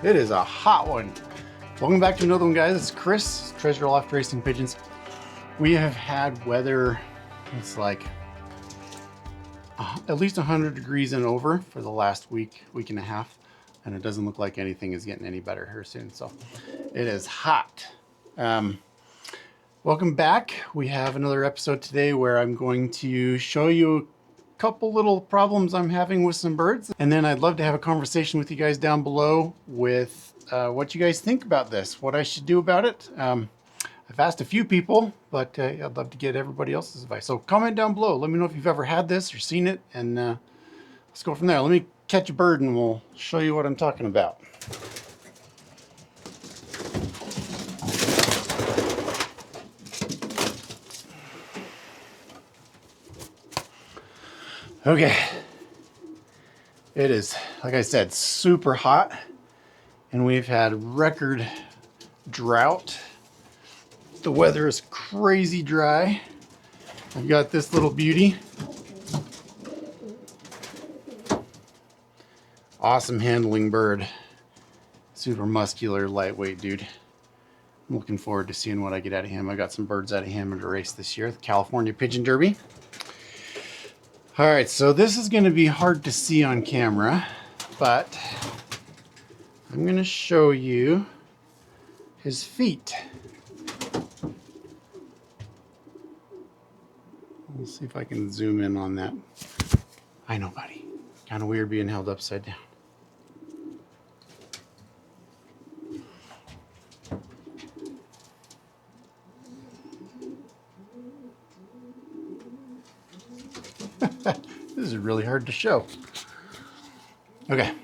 It is a hot one. Welcome back to another one, guys. It's Chris, Treasure Loft Racing Pigeons. We have had weather, it's like at least 100 degrees and over for the last week and a half. And it doesn't look like anything is getting any better here soon. So it is hot. Welcome back. We have another episode today where I'm going to show you couple little problems I'm having with some birds, and then I'd love to have a conversation with you guys down below with what you guys think about this, what I should do about it. I've asked a few people, but I'd love to get everybody else's advice. So comment down below. Let me know if you've ever had this or seen it, and let's go from there. Let me catch a bird and we'll show you what I'm talking about. Okay, it is, like I said, super hot, and we've had record drought. The weather is crazy dry. I've got this little beauty. Awesome handling bird. Super muscular, lightweight dude. I'm looking forward to seeing what I get out of him. I got some birds out of him at a race this year, the California Pigeon Derby. All right, so this is going to be hard to see on camera, but I'm going to show you his feet. We'll see if I can zoom in on that. I know, buddy. Kind of weird being held upside down. This is really hard to show. Okay.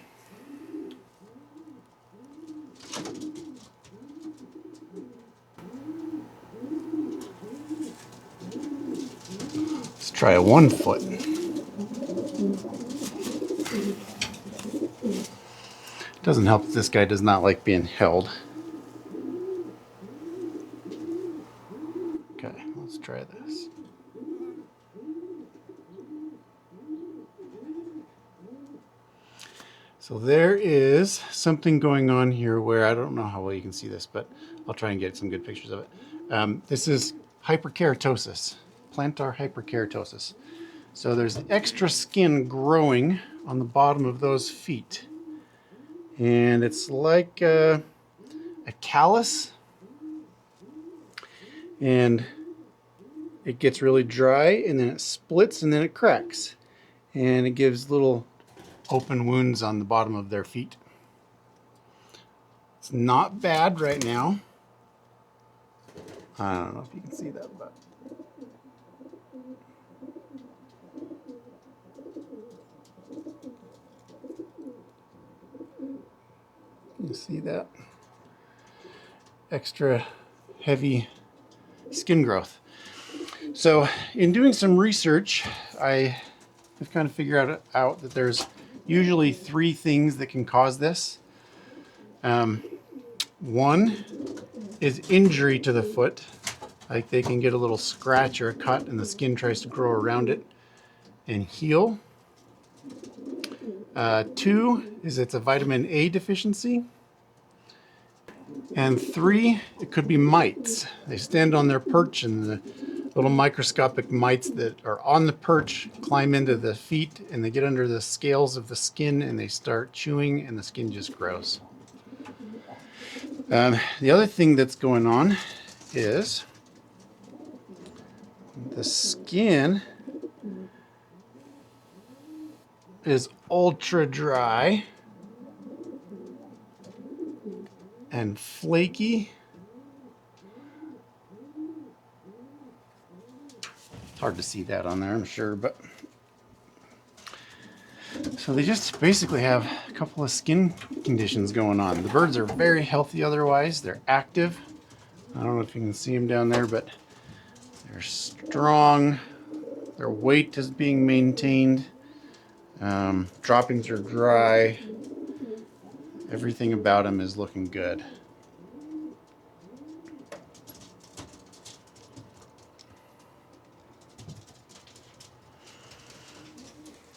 Let's try a 1 foot. Doesn't help that this guy does not like being held. Okay, let's try this. So there is something going on here where I don't know how well you can see this, but I'll try and get some good pictures of it. This is hyperkeratosis, plantar hyperkeratosis. So there's extra skin growing on the bottom of those feet. And it's like a callus. And it gets really dry, and then it splits, and then it cracks. And it gives little open wounds on the bottom of their feet. It's not bad right now. I don't know if you can see that, but you see that? Extra heavy skin growth. So in doing some research, I have kind of figured out that there's usually 3 things that can cause this. One is injury to the foot. Like they can get a little scratch or a cut and the skin tries to grow around it and heal. 2 is it's a vitamin A deficiency. And 3, it could be mites. They stand on their perch and the little microscopic mites that are on the perch climb into the feet and they get under the scales of the skin and they start chewing and the skin just grows. The other thing that's going on is the skin is ultra dry and flaky. It's hard to see that on there, I'm sure, but so they just basically have a couple of skin conditions going on. The birds are very healthy otherwise. They're active. I don't know if you can see them down there, but they're strong. Their weight is being maintained. Droppings are dry. Everything about them is looking good.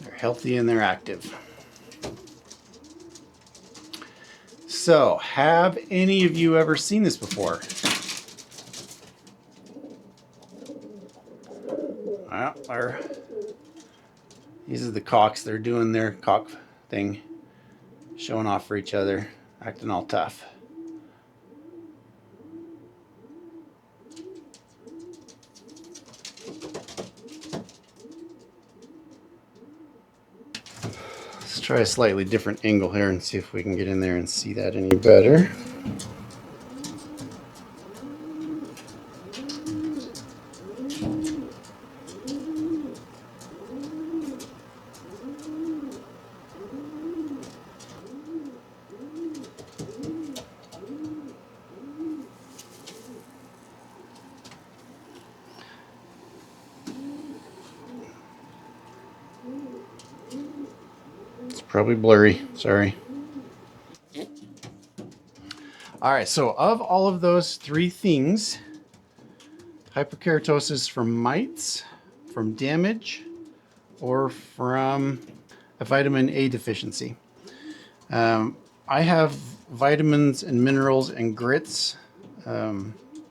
They're healthy and they're active. So, have any of you ever seen this before? Well, these are the cocks. They're doing their cock thing, showing off for each other, acting all tough. Let's try a slightly different angle here and see if we can get in there and see that any better. It's probably blurry, sorry. All right, so of all of those three things, hyperkeratosis from mites, from damage, or from a vitamin A deficiency. I have vitamins and minerals and grits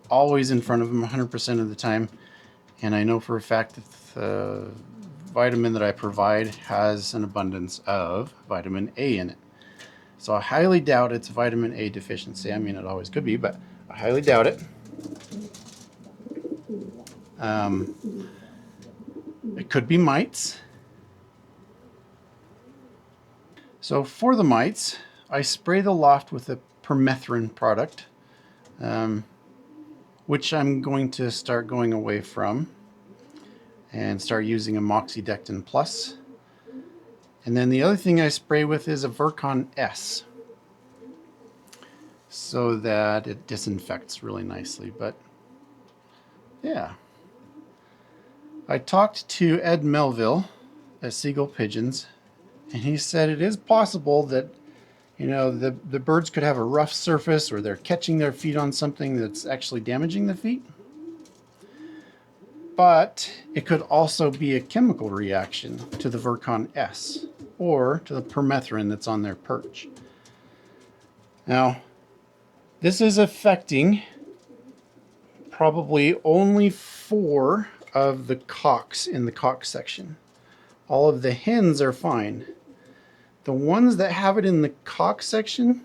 always in front of them 100% of the time. And I know for a fact that the vitamin that I provide has an abundance of vitamin A in it. So I highly doubt it's vitamin A deficiency. I mean, it always could be, but I highly doubt it. It could be mites. So for the mites, I spray the Loft with a permethrin product, which I'm going to start going away from and start using a Moxidectin Plus. And then the other thing I spray with is a Virkon S, so that it disinfects really nicely. But yeah, I talked to Ed Melville at Seagull Pigeons, and he said it is possible that, you know, the birds could have a rough surface, or they're catching their feet on something that's actually damaging the feet. But it could also be a chemical reaction to the Virkon S or to the permethrin that's on their perch. Now, this is affecting probably only 4 of the cocks in the cock section. All of the hens are fine. The ones that have it in the cock section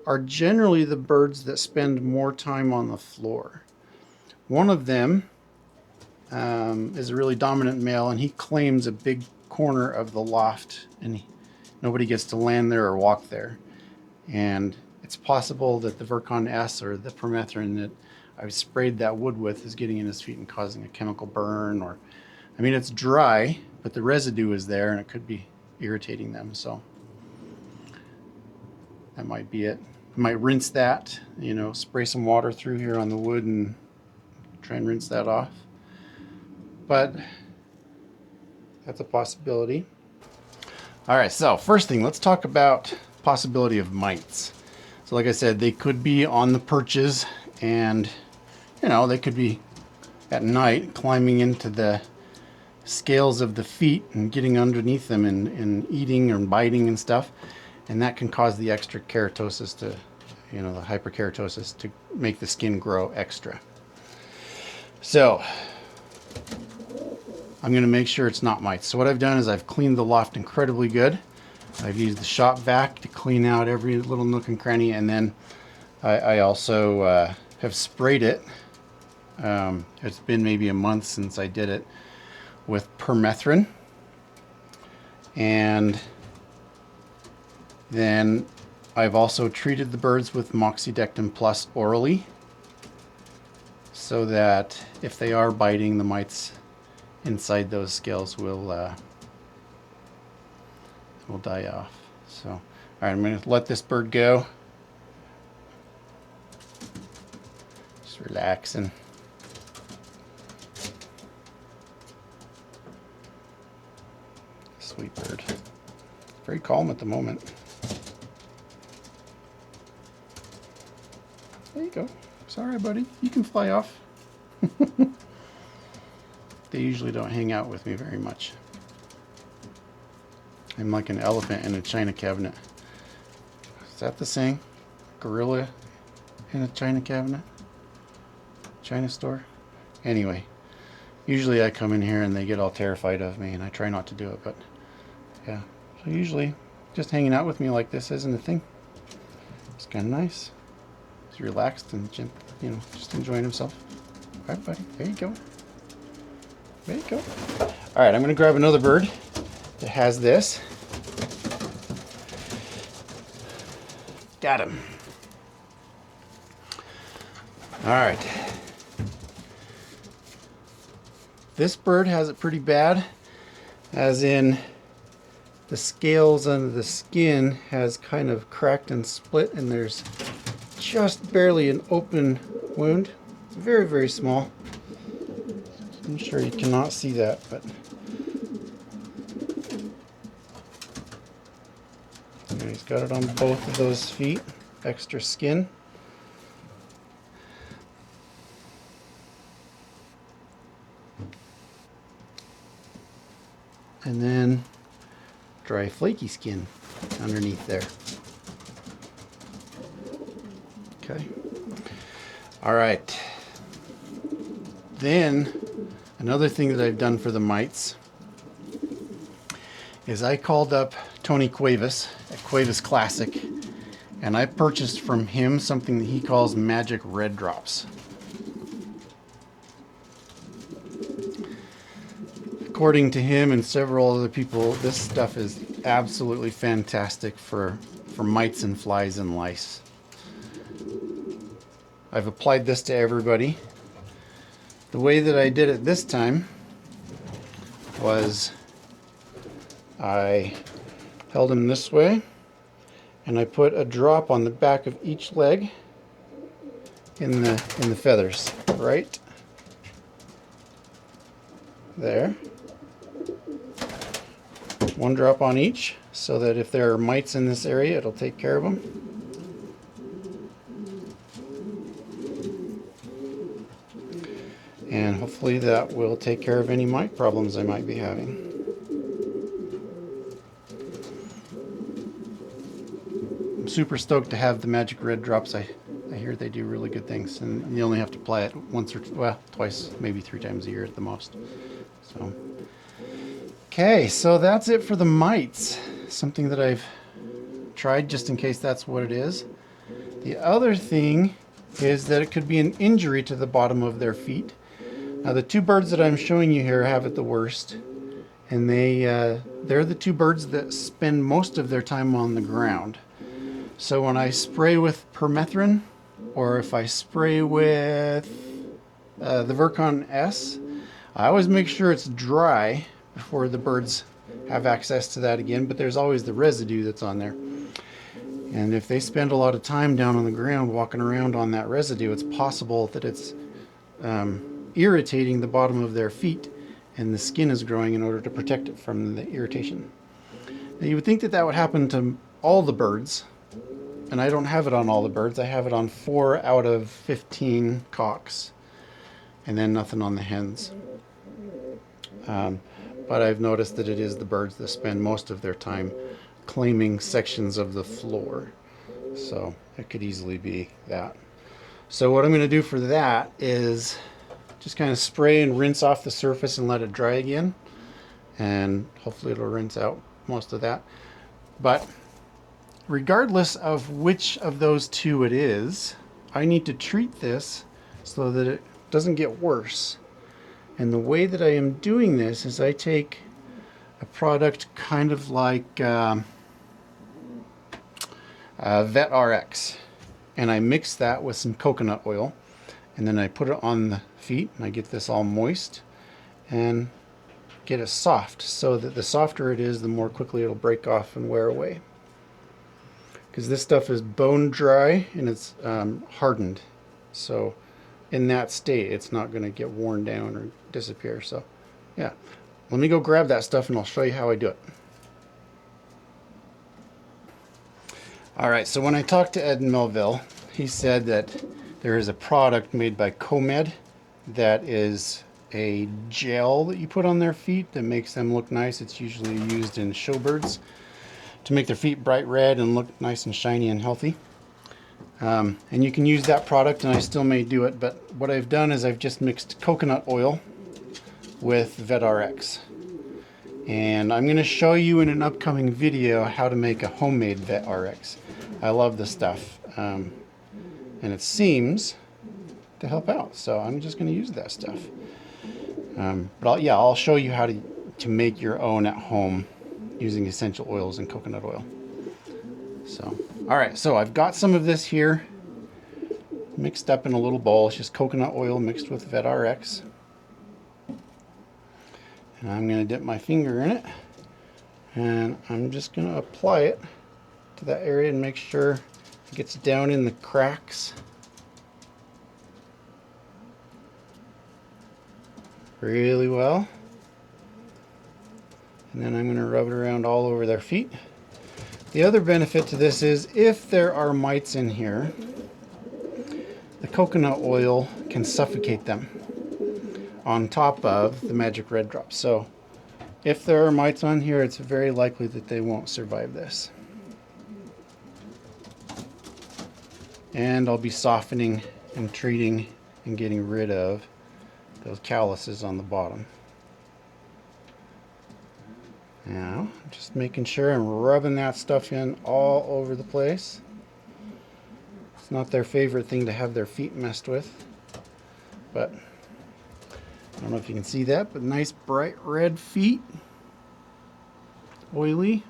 are generally the birds that spend more time on the floor. One of them is a really dominant male, and he claims a big corner of the loft, and nobody gets to land there or walk there. And it's possible that the Virkon S or the permethrin that I've sprayed that wood with is getting in his feet and causing a chemical burn. Or, I mean, it's dry, but the residue is there, and it could be irritating them. So that might be it. I might rinse that, you know, spray some water through here on the wood and try and rinse that off. But that's a possibility. All right, so first thing, let's talk about possibility of mites. So like I said, they could be on the perches, and you know, they could be at night climbing into the scales of the feet and getting underneath them and eating and biting and stuff, and that can cause the extra keratosis to, you know, the hyperkeratosis to make the skin grow extra. So I'm going to make sure it's not mites. So what I've done is I've cleaned the loft incredibly good. I've used the shop vac to clean out every little nook and cranny, and then I also have sprayed it. It's been maybe a month since I did it with permethrin, and then I've also treated the birds with Moxidectin Plus orally, so that if they are biting, the mites inside those scales will die off. So, all right, I'm going to let this bird go. Just relaxing. Sweet bird. Very calm at the moment. There you go. Sorry, buddy. You can fly off. They usually don't hang out with me very much. I'm like an elephant in a china cabinet. Is that the saying? gorilla in a china cabinet, china store. Anyway, usually I come in here and they get all terrified of me, and I try not to do it, but yeah. So usually just hanging out with me like this isn't a thing. It's kind of nice. He's relaxed and, you know, just enjoying himself. All right, buddy. There you go. There you go. All right, I'm going to grab another bird that has this. Got him. All right. This bird has it pretty bad, as in the scales under the skin has kind of cracked and split, and there's just barely an open wound. It's very, very small. I'm sure you cannot see that, but he's got it on both of those feet. Extra skin. And then dry flaky skin underneath there. Okay. All right. Then another thing that I've done for the mites is I called up Tony Cuevas at Cuevas Classic, and I purchased from him something that he calls magic red drops. According to him and several other people, this stuff is absolutely fantastic for mites and flies and lice. I've applied this to everybody. The way that I did it this time was I held him this way, and I put a drop on the back of each leg in the feathers, right there. One drop on each, so that if there are mites in this area, it'll take care of them. And hopefully that will take care of any mite problems I might be having. I'm super stoked to have the magic red drops. I hear they do really good things, and you only have to apply it once or twice, maybe 3 times a year at the most. So, okay, so that's it for the mites. Something that I've tried just in case that's what it is. The other thing is that it could be an injury to the bottom of their feet. Now the 2 birds that I'm showing you here have it the worst, and they're the 2 birds that spend most of their time on the ground. So when I spray with permethrin, or if I spray with the Virkon S, I always make sure it's dry before the birds have access to that again, but there's always the residue that's on there. And if they spend a lot of time down on the ground walking around on that residue, it's possible that it's irritating the bottom of their feet, and the skin is growing in order to protect it from the irritation. Now you would think that that would happen to all the birds, and I don't have it on all the birds. I have it on 4 out of 15 cocks, and then nothing on the hens. But I've noticed that it is the birds that spend most of their time claiming sections of the floor. So it could easily be that. So what I'm going to do for that is just kind of spray and rinse off the surface and let it dry again. And hopefully it'll rinse out most of that. But regardless of which of those 2 it is, I need to treat this so that it doesn't get worse. And the way that I am doing this is I take a product kind of like Vet RX, and I mix that with some coconut oil, and then I put it on the feet, and I get this all moist and get it soft, so that the softer it is, the more quickly it'll break off and wear away. Because this stuff is bone dry and it's hardened, so in that state it's not going to get worn down or disappear. So yeah, let me go grab that stuff and I'll show you how I do it. Alright, so when I talked to Ed in Melville, he said that there is a product made by Comed that is a gel that you put on their feet that makes them look nice. It's usually used in showbirds to make their feet bright red and look nice and shiny and healthy. And you can use that product, and I still may do it, but what I've done is I've just mixed coconut oil with VetRx. And I'm going to show you in an upcoming video how to make a homemade VetRx. I love this stuff, and it seems to help out, so I'm just going to use that stuff. But I'll show you how to make your own at home using essential oils and coconut oil. So, all right, so I've got some of this here mixed up in a little bowl. It's just coconut oil mixed with VetRx. And I'm going to dip my finger in it, and I'm just going to apply it to that area and make sure it gets down in the cracks really well. And then I'm going to rub it around all over their feet. The other benefit to this is if there are mites in here, the coconut oil can suffocate them on top of the magic red drops. So if there are mites on here, it's very likely that they won't survive this. And I'll be softening and treating and getting rid of those calluses on the bottom. Now, just making sure I'm rubbing that stuff in all over the place. It's not their favorite thing to have their feet messed with, but I don't know if you can see that, but nice bright red feet, oily.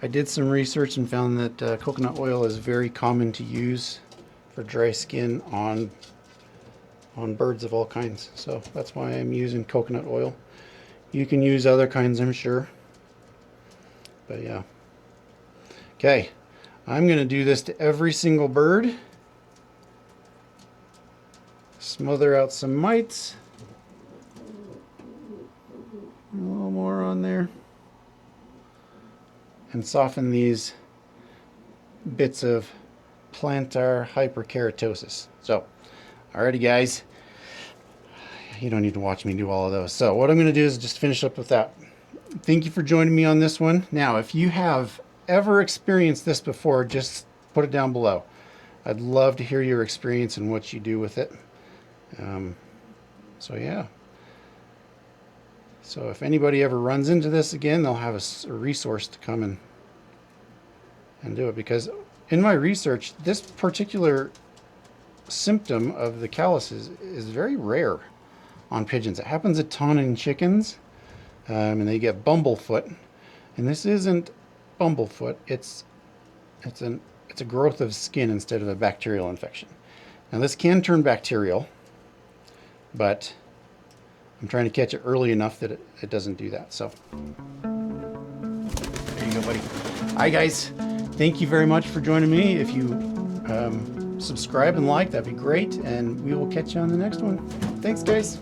I did some research and found that coconut oil is very common to use for dry skin on birds of all kinds, so that's why I'm using coconut oil. You can use other kinds, I'm sure, but yeah. Okay, I'm going to do this to every single bird. Smother out some mites. A little more on there. And soften these bits of plantar hyperkeratosis. So, alrighty guys. You don't need to watch me do all of those. So what I'm going to do is just finish up with that. Thank you for joining me on this one. Now, if you have ever experienced this before, just put it down below. I'd love to hear your experience and what you do with it. So yeah. So if anybody ever runs into this again, they'll have a resource to come and do it. Because in my research, this particular symptom of the calluses is very rare on pigeons. It happens a ton in chickens, and they get bumblefoot. And this isn't bumblefoot. It's a growth of skin instead of a bacterial infection. Now this can turn bacterial, but I'm trying to catch it early enough that it doesn't do that. So there you go, buddy. Hi guys, thank you very much for joining me. If you subscribe and like, that'd be great, and we will catch you on the next one. Thanks guys.